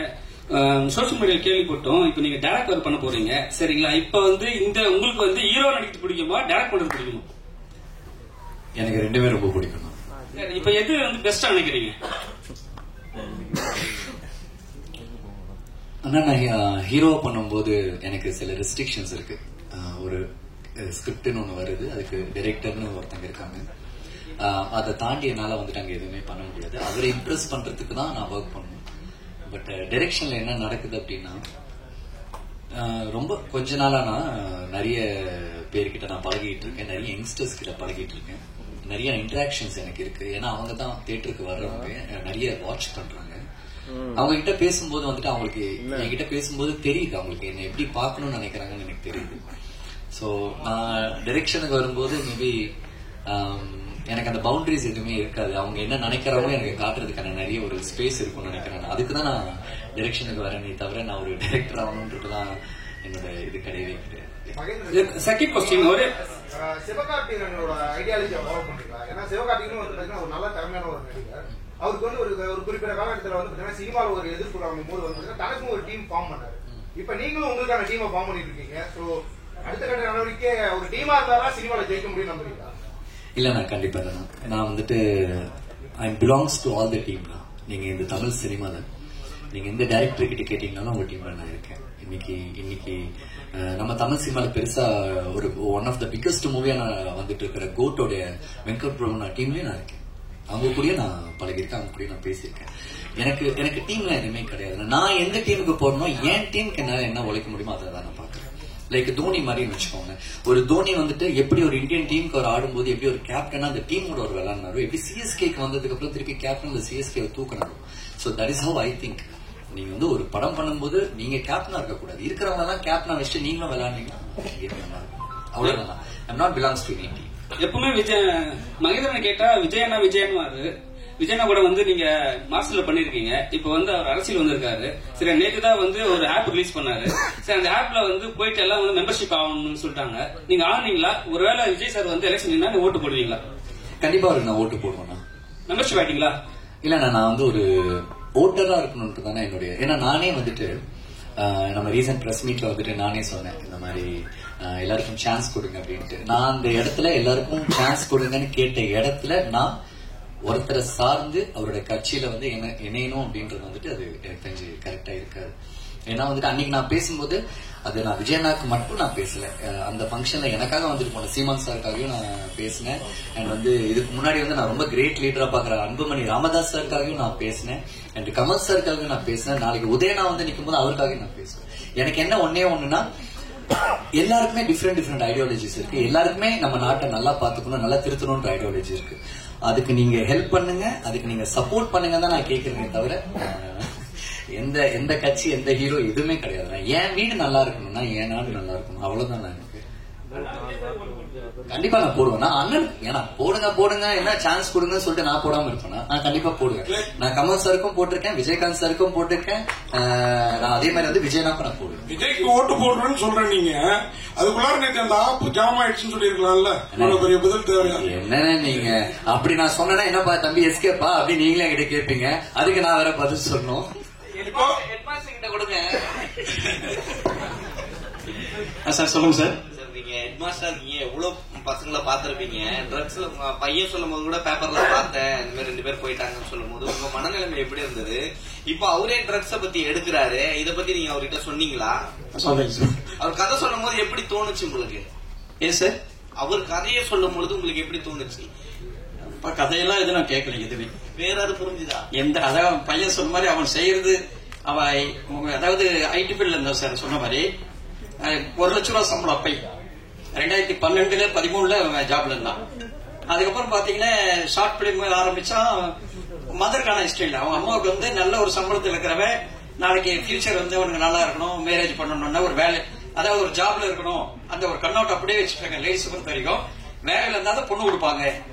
சோசியல் மீடியா கேள்விப்பட்டோம், இப்ப நீங்க டைரக்டர் பண்ண போறீங்க, சரிங்களா? இப்ப வந்து உங்களுக்கு வந்து ஹீரோ நடிக்க பிடிக்குமா, டைரக்ட் பண்றது பிடிக்குமா? எனக்கு 2மே ரொம்ப பிடிக்கும். இப்ப எது வந்து பெஸ்டா நினைக்கிறீங்க? ஆனா நான் ஹீரோ பண்ணும்போது எனக்கு சில ரெஸ்ட்ரிக்ஷன்ஸ் இருக்கு. ஒரு ஸ்கிரிப்ட்னு ஒண்ணு வருது, அதுக்கு டைரக்டர்னு ஒருத்தங்க இருக்காங்க. அதை தாண்டி என்னால வந்துட்டு அங்க எதுவுமே பண்ண முடியாது. அவரை இம்ப்ரெஸ் பண்றதுக்கு தான் நான் ஒர்க் பண்ணணும். பட் டைரக்ஷன்ல என்ன நடக்குது அப்படின்னா, ரொம்ப கொஞ்ச நாளா நான் நிறைய பேர்கிட்ட நான் பழகிட்டு இருக்கேன், நிறைய யங்ஸ்டர்ஸ் கிட்ட பழகிட்டு இருக்கேன், நிறைய இன்டராக்ஷன்ஸ் எனக்கு இருக்கு. ஏன்னா அவங்க தான் தியேட்டருக்கு வர்றவங்க, நிறைய வாட்ச் பண்றாங்க. அவங்க கிட்ட பேசும்போது வந்துட்டு அவங்களுக்கு என்கிட்ட பேசும்போது தெரியுது அவங்களுக்கு என்ன எப்படி பார்க்கணும்னு நினைக்கிறாங்கன்னு எனக்கு தெரியுது. ஸோ நான் டைரக்ஷனுக்கு வரும்போது மேபி எனக்கு அந்த பவுண்டரிஸ் எதுவுமே இருக்காது. அவங்க என்ன நினைக்கிறாங்களோ எனக்கு காட்டுறதுக்கான நிறைய ஒரு ஸ்பேஸ் இருக்கும்னு நினைக்கிறேன். அதுக்குதான் நான் டைரக்ஷனுக்கு வரேனே தவிர நான் ஒரு டைரக்டர் ஆகணும்ன்றதுதான் என்னோட இது கிடையவே கிடையாது. செகண்ட் கொஸ்டின், ஒரு சிவகார்த்திகேயனோட ஐடியாலஜியை ஃபாலோ பண்றீங்களா? ஏன்னா சிவகார்த்திகேயன் வந்து பாத்தீங்கன்னா ஒரு நல்ல திறமையான ஒரு நடிகர். அவருக்கு வந்து ஒரு குறிப்பிட்ட காலகட்டத்தில் வந்து பாத்தீங்கன்னா சினிமாவில் ஒரு எதிர்ப்பு போது வந்து தனக்கும் ஒரு டீம் ஃபார்ம் பண்ணாரு. இப்ப நீங்களும் உங்களுக்கான டீமை ஃபார்ம் பண்ணிட்டு இருக்கீங்க. ஸோ அடுத்த கட்ட நடவடிக்கை ஒரு டீமா இருந்தாலும் சினிமாவில் ஜெயிக்க முடியும் நம்புறீங்களா? இல்ல நான் கண்டிப்பா நான் வந்துட்டு ஐ belongs to all the team தான். நீங்க இந்த தமிழ் சினிமால நீங்க எந்த டைரக்டர் கிட்ட கேட்டீங்கன்னாலும் உங்க டீம்ல நான் இருக்கேன். இன்னைக்கு நம்ம தமிழ் சினிமால பெருசா ஒரு ஒன் ஆஃப் த பிக்கஸ்ட் மூவியா நான் வந்துட்டு இருக்கிற கோட்டோட வெங்கட் பிரபு டீம்லயே நான் இருக்கேன். அவங்க கூட நான் பழகிருக்கேன், அவங்க கூட நான் பேசியிருக்கேன். எனக்கு டீம்ல எதுவுமே கிடையாது. நான் எந்த டீமுக்கு போறனோ என் டீமுக்கு என்னால என்ன உழைக்க முடியுமோ அதை தான் நான் பாக்குறேன். லைக் தோனி மாதிரி வச்சுக்கோங்க. ஒரு தோனி வந்துட்டு எப்படி ஒரு இந்தியன் டீமுக்கு அவர் ஆடும்போது எப்படி ஒரு கேப்டனா அந்த டீமோட ஒரு விளையாடினாரோ, எப்படி சிஎஸ்கேக்கு வந்ததுக்கு அப்புறம் திருப்பி கேப்டன் அந்த சிஎஸ்கே தூக்கினாரோ. So that is how I think. நீங்க வந்து ஒரு படம் பண்ணும்போது நீங்க கேப்டனா இருக்கக்கூடாது, இருக்கிறவங்க தான் கேப்டனா வச்சுட்டு நீங்களும் விளையாடுனீங்கன்னா அவ்வளவுதான். I'm not belongs to any team. எப்பவுமே மகேந்திரன் கேட்டா விஜயன்னு விஜயனா கூட வந்து நீங்க மாஸ்டர்ல பண்ணிருக்கீங்க. இப்ப வந்து அவர் அரசியல் வந்திருக்காரு. சரி, நேற்று தான் வந்து ஒரு ஆப் ரிலீஸ் பண்ணாரு. சரி, அந்த ஆப்ல வந்து போயிட்டு எல்லாம் வந்து மெம்பர்ஷிப் ஆகணும்னு சொல்லிட்டாங்க. நீங்க ஆனீங்களா? ஒருவேளை விஜய் சார் வந்து எலெக்ஷன் ஓட்டு போடுவீங்களா? கண்டிப்பா அவருக்கு நான் ஓட்டு போடுவேன். மெம்பர்ஷிப் ஆயிட்டீங்களா? இல்ல, நான் வந்து ஒரு ஓட்டரா இருக்கணும்னு தானே என்னுடைய. ஏன்னா நானே வந்துட்டு நம்ம ரீசன்ட் பிரஸ் மீட்ல வந்துட்டு நானே சொன்னேன், இந்த மாதிரி எல்லாருக்கும் சான்ஸ் கொடுங்க அப்படின்ட்டு. நான் அந்த இடத்துல எல்லாருக்கும் சான்ஸ் கொடுங்கன்னு கேட்ட இடத்துல நான் ஒருத்தரை சார்ந்து அவருடைய கட்சியில வந்து இணையணும் அப்படின்றது வந்துட்டு அது எனக்கு தெரிஞ்சு கரெக்டா இருக்காது. ஏன்னா வந்துட்டு அன்னைக்கு நான் பேசும்போது அது நான் விஜயண்ணாக்கு மட்டும் நான் பேசல, அந்த ஃபங்க்ஷன்ல எனக்காக வந்துட்டு போனேன், சீமான் சாருக்காகவும் நான் பேசினேன். அண்ட் வந்து இதுக்கு முன்னாடி வந்து நான் ரொம்ப கிரேட் லீடரா பாக்குற அன்புமணி ராமதாஸ் சாருக்காகவும் நான் பேசினேன், அண்ட் கமல் சாருக்காகவும் நான் பேசினேன். நாளைக்கு உதயனா வந்து நிற்கும் போது அவருக்காக நான் பேசுவேன். எனக்கு என்ன ஒண்ணுன்னா, எல்லாருக்குமே டிஃப்ரெண்ட் ஐடியாலஜிஸ் இருக்கு, எல்லாருக்குமே நம்ம நாட்டை நல்லா பாத்துக்கணும், நல்லா திருத்தணும்ன்ற ஐடியாலஜி இருக்கு. அதுக்கு நீங்க ஹெல்ப் பண்ணுங்க, அதுக்கு நீங்க சப்போர்ட் பண்ணுங்க தான் நான் கேட்கிறேனே தவிர எந்த கட்சி எந்த ஹீரோ எதுவுமே கிடையாது. என் வீடு நல்லா இருக்கணும்னா என் நாடு நல்லா இருக்கணும், அவ்வளவுதான். நான் எனக்கு கண்டிப்பா நான் போடுவேன். நான் அண்ணன் ஏன்னா போடுங்க என்ன சான்ஸ் கொடுங்க சொல்லிட்டு நான் போடாம இருப்பேன். நான் கண்டிப்பா போடுவேன். நான் கமல் சாருக்கும் போட்டிருக்கேன், விஜயகாந்த் சாருக்கும் போட்டிருக்கேன். நான் அதே மாதிரி வந்து விஜயனாக்கும் நான் போடுவேன். விஜய்க்கு ஓட்டு போடுறேன்னு சொல்றேன் நீங்க, அதுக்குள்ளார நேற்று அந்த ஆப் ஜாம் ஆயிடுச்சுன்னு சொல்லிருக்கலாம்ல. பெரிய பதில் தேவையா என்ன நீங்க அப்படி நான் சொன்னா என்னப்பா தம்பி எஸ்கேப்பா அப்படி நீங்களே என்கிட்ட கேட்பீங்க, அதுக்கு நான் வேற பதில் சொல்லணும். கொடுங்க சார். சொல்லுங்க சார். நீங்க ஹெட்மாஸ்டர் இருக்கீங்க, எவ்வளவு பசங்களை பாத்திருப்பீங்க. ட்ரக்ஸ்ல பையன் சொல்லும் போது கூட பேப்பர்ல பார்த்தேன், இந்த மாதிரி 2 பேர் போயிட்டாங்கன்னு சொல்லும் போது உங்க மனநிலைமை எப்படி இருந்தது? இப்ப அவரே ட்ரக்ஸ பத்தி எடுக்கிறாரு, இத பத்தி நீங்க அவர்கிட்ட சொன்னீங்களா? அவர் கதை சொல்லும் போது எப்படி தோணுச்சு உங்களுக்கு? ஏன் சார் அவர் கதையை சொல்லும் பொழுது உங்களுக்கு எப்படி தோணுச்சு? கதையெல்லாம் எதுவும் நான் கேட்கல, எதுவே வேற அது புரிஞ்சுதா? அதாவது பையன் சொன்ன மாதிரி அவன் செய்யறது, அதாவது ஐடி ஃபீல்ட்ல இருந்தா சார் சொன்ன மாதிரி 1 லட்சம் ரூபாய் சம்பளம் அப்பை 2012 13 ஜாப்ல இருந்தான். அதுக்கப்புறம் பாத்தீங்கன்னா ஷார்ட் பிலிம் ஆரம்பிச்சா மதருக்கான ஹிஸ்டரி இல்ல. அவன் அம்மாவுக்கு வந்து நல்ல ஒரு சம்பளத்தில் இருக்கிறவன், நாளைக்கு ஃபியூச்சர் வந்து அவனுக்கு நல்லா இருக்கணும், மேரேஜ் பண்ணணும்னா ஒரு வேலை, அதாவது ஒரு ஜாப்ல இருக்கணும், அந்த ஒரு கண்ணோட்டம் அப்படியே வச்சுட்டாங்க. லேடிஸ் பொறுத்த வரைக்கும் வேலையில இருந்தாலும் பொண்ணு கொடுப்பாங்க,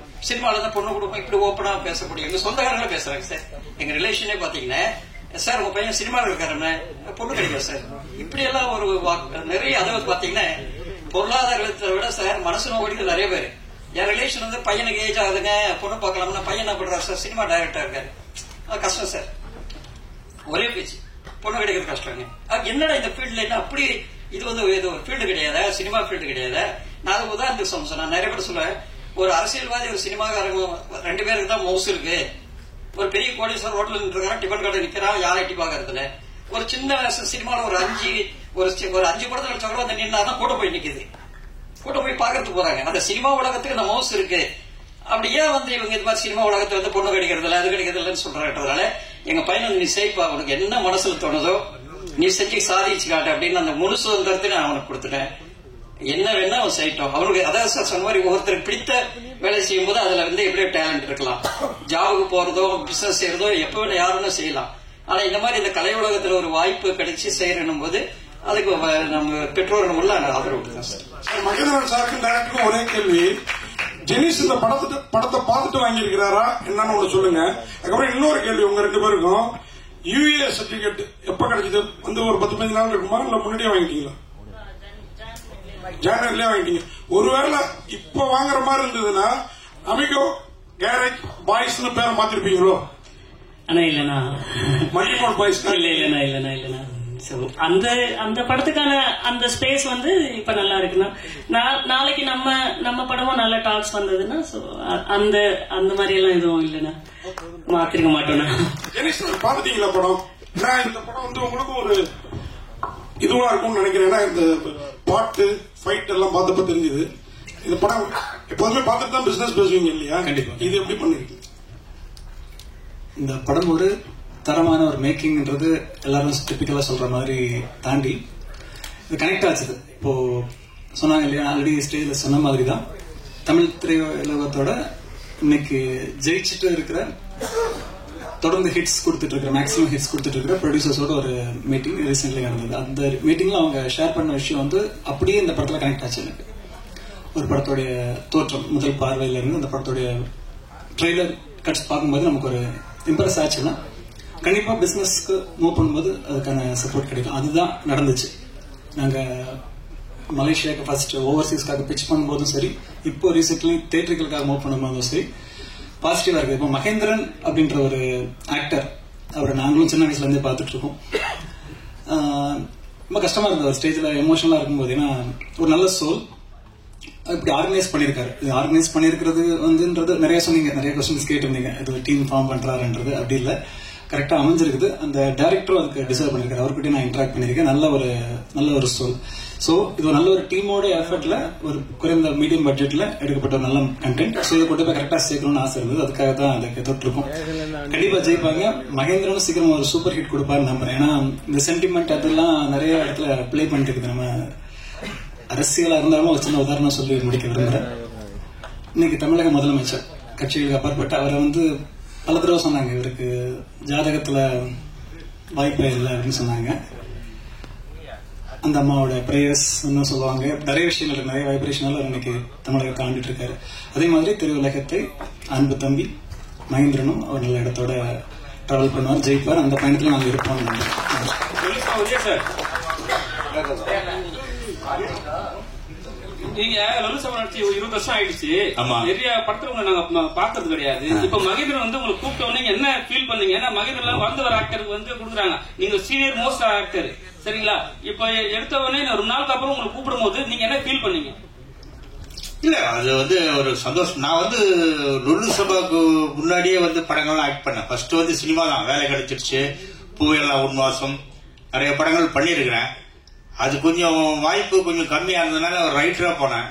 சினிமால இருந்தா பொண்ணு கொடுப்போம், இப்படி ஓப்பனா பேசக்கூடிய எங்க சொந்தக்காரங்களே பேசுறாங்க சார். எங்க ரிலேஷனே பாத்தீங்கன்னா, சார் உங்க பையன் சினிமாவில் இருக்காருன்னு பொண்ணு கிடைக்கும் சார், இப்படி எல்லாம் ஒரு நிறைய. அதாவது பாத்தீங்கன்னா பொருளாதாரத்தை விட சார் மனசு நோக்கடிக்கு நிறைய பேர். என் ரிலேஷன் வந்து பையனுக்கு ஏஜ் ஆகுதுங்க, பொண்ணு பார்க்கலாம்னா பையன் என்ன பண்றாரு சார், சினிமா டைரக்டர் இருக்காரு, அது கஷ்டம் சார். ஒரே பேச்சு, பொண்ணு கிடைக்கிறது கஷ்டங்க. என்னடா இந்த ஃபீல்ட்ல என்ன அப்படி, இது வந்து ஒரு ஃபீல்டு கிடையாது, சினிமா ஃபீல்டு கிடையாது. நான் அது உதாரணத்துக்கு சொல்ல நான் நிறைய பேர் சொல்லுவேன், ஒரு அரசியல்வாதி ஒரு சினிமாக்காரங்க 2 பேருக்கு தான் மவுஸ் இருக்கு. ஒரு பெரிய கோடீஸ்வரர் ரோட்ல நின்றுக்கிறான், டிபன் கடை நிக்கிறான், யாரை எட்டி பாக்குறதுல. ஒரு சின்ன சினிமால ஒரு 5 படத்துல வச்சா கூட அந்த நின்னாதான் கூட்டம் போய் நிக்குது, கூட்டம் போய் பாக்குறதுக்கு போறாங்க. அந்த சினிமா உலகத்துக்கு அந்த மவுஸ் இருக்கு. அப்படி ஏன் வந்து இவங்க இது மாதிரி சினிமா உலகத்துல வந்து பொண்ணு கிடைக்கிறதுல அது கிடைக்கிறதுலன்னு சொல்றதுனால, எங்க பையன் நீ செய்ப்பா, உனக்கு என்ன மனசுல தோணுதோ நீ செஞ்சு சாதிச்சு காட்டு அப்படின்னு அந்த முழு சுதந்திரத்தை நான் அவனுக்கு கொடுத்துட்டேன். என்ன வேணா அவன் செய்யட்டும். அவனுக்கு அதாவது சார் சொன்ன மாதிரி ஒருத்தருக்கு பிடித்த வேலை செய்யும் போது அதுல வந்து எப்படியோ டேலண்ட் இருக்கலாம். ஜாபுக்கு போறதோ பிசினஸ் செய்யறதோ எப்ப வேணா யாருன்னு செய்யலாம். ஆனா இந்த மாதிரி இந்த கலை உலகத்துல ஒரு வாய்ப்பு கிடைச்சி செய்யணும் போது அதுக்கு நம்ம பெற்றோர்கள் உள்ள ஆதரவு தான் சார். மகேந்திரன் சாருக்கும் டைரக்டருக்கும் ஒரே கேள்வி, ஜெனிஸ் இந்த படத்தை பார்த்துட்டு வாங்கியிருக்கிறாரா என்னன்னு ஒண்ணு சொல்லுங்க. அதுக்கப்புறம் இன்னொரு கேள்வி, உங்க 2 பேருக்கும் யூஏ சர்டிபிகேட் எப்ப கிடைச்சது? வந்து ஒரு 10-15 நாள் இருக்குமா, இல்ல முன்னாடியே வாங்கிட்டீங்களா? ஜனவரிலே வாங்கிட்டீங்க. ஒருவேளை இப்ப வாங்குற மாதிரி இருந்ததுன்னா அமிகோ கேரேஜ் பாய்ஸ்னு பேரை மாத்திருப்பீங்களோ? ஆனா இல்லனா மல்டிமோல் பாய்ஸ் இல்லனா அந்த படத்துக்கான அந்த ஸ்பேஸ் வந்து இப்ப நல்லா இருக்குன்னா, நாளைக்கு நம்ம படமும் நல்ல டாக்ஸ் வந்ததுன்னா அந்த மாதிரி எல்லாம் எதுவும் இல்லைன்னா மாத்திருக்க மாட்டோம்னா. பாத்துட்டீங்களா படம்? இந்த படம் வந்து உங்களுக்கு ஒரு இதுவா இருக்கும்னு நினைக்கிறேன். ஏன்னா இந்த பாட்டு ஃபைட் எல்லாம் பார்த்தப்ப தெரிஞ்சது. இந்த படம் எப்போதுமே பார்த்துட்டு தான் பிசினஸ் பேசுவீங்க இல்லையா? கண்டிப்பா. இது எப்படி பண்ணிருக்கீங்க? இந்த படம் ஒரு தரமான ஒரு மேக்கிங்ன்றது எல்லாரும் டிபிக்கலா சொல்ற மாதிரி தாண்டி இது கனெக்ட் ஆச்சுது. இப்போ சொன்னாங்க இல்லையா, ஆல்ரெடி ஸ்டேஜ்ல சொன்ன மாதிரி தான் தமிழ் திரையுலகத்தோட இன்னைக்கு ஜெயிச்சுட்டு இருக்கிற, தொடர்ந்து ஹிட்ஸ் கொடுத்துட்டு இருக்கிற, மேக்ஸிமம் ஹிட்ஸ் கொடுத்துட்டு இருக்கிற ப்ரொடியூசர்ஸோட ஒரு மீட்டிங் ரீசென்ட்லி நடந்தது. அந்த மீட்டிங்ல அவங்க ஷேர் பண்ண விஷயம் வந்து அப்படியே இந்த படத்துல கனெக்ட் ஆச்சு. எனக்கு ஒரு படத்தோடைய தோற்றம் முதல் பார்வையில இருந்து அந்த படத்தோடைய ட்ரெய்லர் கட்ஸ் பார்க்கும்போது நமக்கு ஒரு இம்ப்ரெஸ் ஆச்சுன்னா கண்டிப்பா பிசினஸ்க்கு மூவ் பண்ணும்போது அதுக்கான சப்போர்ட் கிடைக்கும். அதுதான் நடந்துச்சு. நாங்க மலேசியாவுக்கு ஃபர்ஸ்ட் ஓவர்சீஸ்க்காக பிச் பண்ணும்போதும் சரி, இப்போ ரீசென்ட்லி தியேட்டர்களுக்காக மூவ் பண்ணும்போதும் சரி பாசிட்டிவா இருக்கு. இப்போ மகேந்திரன் அப்படின்ற ஒரு ஆக்டர், அவரை நாங்களும் சின்ன வயசுல இருந்தே பார்த்துட்டு இருக்கோம். ரொம்ப கஷ்டமா இருந்தது ஒரு ஸ்டேஜ்ல எமோஷனலா இருக்கும்போது. ஏன்னா ஒரு நல்ல சோல், இப்படி ஆர்கனைஸ் பண்ணிருக்காரு. இது ஆர்கனைஸ் பண்ணிருக்கிறது வந்துன்றது நிறைய சொன்னீங்க, நிறைய கொஸ்டின்ஸ் கேட்டிருந்தீங்க. இது டீம் ஃபார்ம் பண்றாருன்றது அப்படி இல்ல, கரெக்டா அமைஞ்சிருக்குது. அந்த டைரக்டரும் அதுக்கு டிசர்வ் பண்ணிருக்காரு. அவர்கிட்ட நான் இன்டராக்ட் பண்ணிருக்கேன். நல்ல ஒரு சோல். சோ இது நல்ல ஒரு டீமோட எஃபர்ட்ல ஒரு குறைந்த மீடியம் பட்ஜெட்ல எடுக்கப்பட்ட ஒரு நல்ல கண்டென்ட். சோ இதை கொண்டு போய் கரெக்டா சேர்க்கணும்னு ஆசை இருந்தது. அதுக்காக தான் அதுக்கு தொட்டிருக்கோம். கண்டிப்பா ஜெயிப்பாங்க. மகேந்திரனும் சீக்கிரம் ஒரு சூப்பர் ஹிட் கொடுப்பாருன்னு நம்புறேன். ஏன்னா இந்த சென்டிமெண்ட் அதெல்லாம் நிறைய இடத்துல பிளே பண்ணிட்டு இருக்குது. நம்ம அரசியலா இருந்தாலும் ஒரு சின்ன உதாரணம் சொல்லி முடிக்க விரும்புறேன். இன்னைக்கு தமிழக முதலமைச்சர் கட்சிகளுக்கு அப்பாற்பட்டு அவரை பல தடவை சொன்னாங்க, இவருக்கு ஜாதகத்துல வாய்ப்பே இல்லை அப்படின்னு சொன்னாங்க. அந்த அம்மாவோட பிரேயர்ஸ் என்ன சொல்லுவாங்க, நிறைய விஷயங்கள், நிறைய வைப்ரேஷனால இன்னைக்கு தமிழகத்தை ஆண்டுட்டு இருக்காரு. அதே மாதிரி திருவுலகத்தை அன்பு தம்பி மகேந்திரனும் ஒரு நல்ல இடத்தோட டிராவல் பண்ணுவார், ஜெயிப்பார். அந்த பயணத்துல நாங்க இருப்போம். நீங்க லலிதா நடிச்சு 20 வருஷம் ஆயிடுச்சு. நிறைய படத்துல உங்களை நாங்க பார்த்தது கிடையாது. இப்ப மகேந்திரன் உங்களை கூப்பிட்ட உடனே என்ன ஃபீல் பண்ணீங்க? ஏன்னா மகேந்திரன் வந்து வர ஆக்டருக்கு கொடுக்குறாங்க, நீங்க சீனியர் மோஸ்ட் ஆக்டர், சரிங்களா? இப்ப எடுத்த உடனே ஒரு நாளுக்கு அப்புறம் உங்களை கூப்பிடும் போது நீங்க என்ன ஃபீல் பண்ணீங்க? இல்ல, அது ஒரு சந்தோஷம். நான் லுல்லு சபாக்கு முன்னாடியே படங்கள்லாம் ஆக்ட் பண்ணேன். ஃபர்ஸ்ட் சினிமா தான் வேலை கிடைச்சிருச்சு. பூவெல்லாம் உன்வாசம் நிறைய படங்கள் பண்ணிருக்கிறேன். அது கொஞ்சம் வாய்ப்பு கொஞ்சம் கம்மியா இருந்ததுனால ஒரு ரைட்டரா போனேன்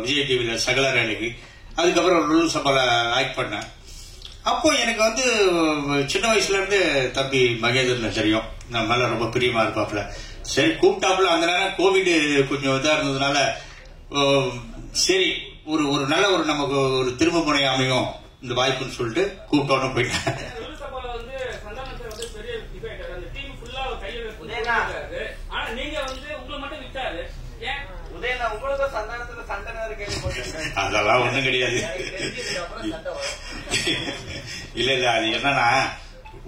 விஜய் டிவில சகல வேலைக்கு. அதுக்கப்புறம் லுல்லு சபால ஆக்ட் பண்ணேன். அப்போ எனக்கு சின்ன வயசுல இருந்து தம்பி மகேந்திரன் தெரியும், நம்ம மேல ரொம்ப பிரியமா இருப்பாப்ல. சரி கூப்பிட்டாப்புல. அந்த நேரம் கோவிட் கொஞ்சம் இதா இருந்ததுனால சரி ஒரு நல்ல நமக்கு ஒரு திரும்ப முனை அமையும் இந்த வாய்ப்புன்னு சொல்லிட்டு கூப்பிட்டோன்னு போயிட்டேன். அதெல்லாம் ஒண்ணும் கிடையாது. இல்ல அது என்னன்னா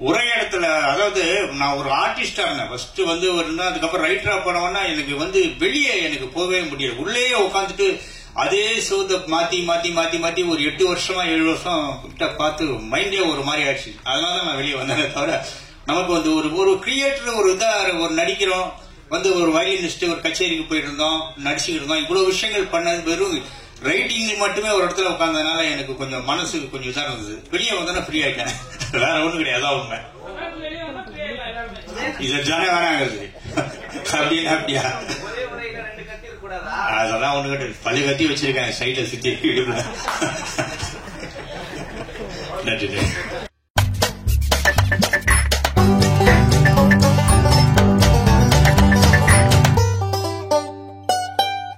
ஒரே இடத்துல, அதாவது நான் ஒரு ஆர்டிஸ்டா இருந்தேன் ஃபர்ஸ்ட் அதுக்கப்புறம் ரைட்டரா போனவன்னா எனக்கு வெளியே எனக்கு போகவே முடியல. உள்ளே உட்காந்துட்டு அதே சோத மாத்தி மாத்தி மாத்தி மாத்தி ஒரு 8 வருஷமா 7 வருஷம் கிட்ட பார்த்து மைண்டே ஒரு மாதிரி ஆயிடுச்சு. அதனாலதான் நான் வெளியே வந்தேன். தவிர நமக்கு ஒரு கிரியேட்டர் ஒரு நடிக்கிறோம், ஒரு வயலினிஸ்ட் ஒரு கச்சேரிக்கு போயிட்டு இருந்தோம், நடிச்சுக்கிட்டு இருந்தோம். இவ்வளவு விஷயங்கள் பண்ணது வெறும் ரைட்டிங் மட்டுமே ஒரு இடத்துல உட்கார்ந்ததுனால எனக்கு கொஞ்சம் மனசுக்கு கொஞ்சம் இதா இருந்தது. வெளியே வந்தா ஃப்ரீ ஆயிட்டேன். வேற ஒண்ணும் கிடையாது. அதான் உண்மை. இது தானே வேணாங்கிறது அப்படின்னா அப்படியா? அதெல்லாம் ஒண்ணு கிடையாது. பழைய கத்தி வச்சிருக்கேன் சைட்ல சுத்தி. நன்றி.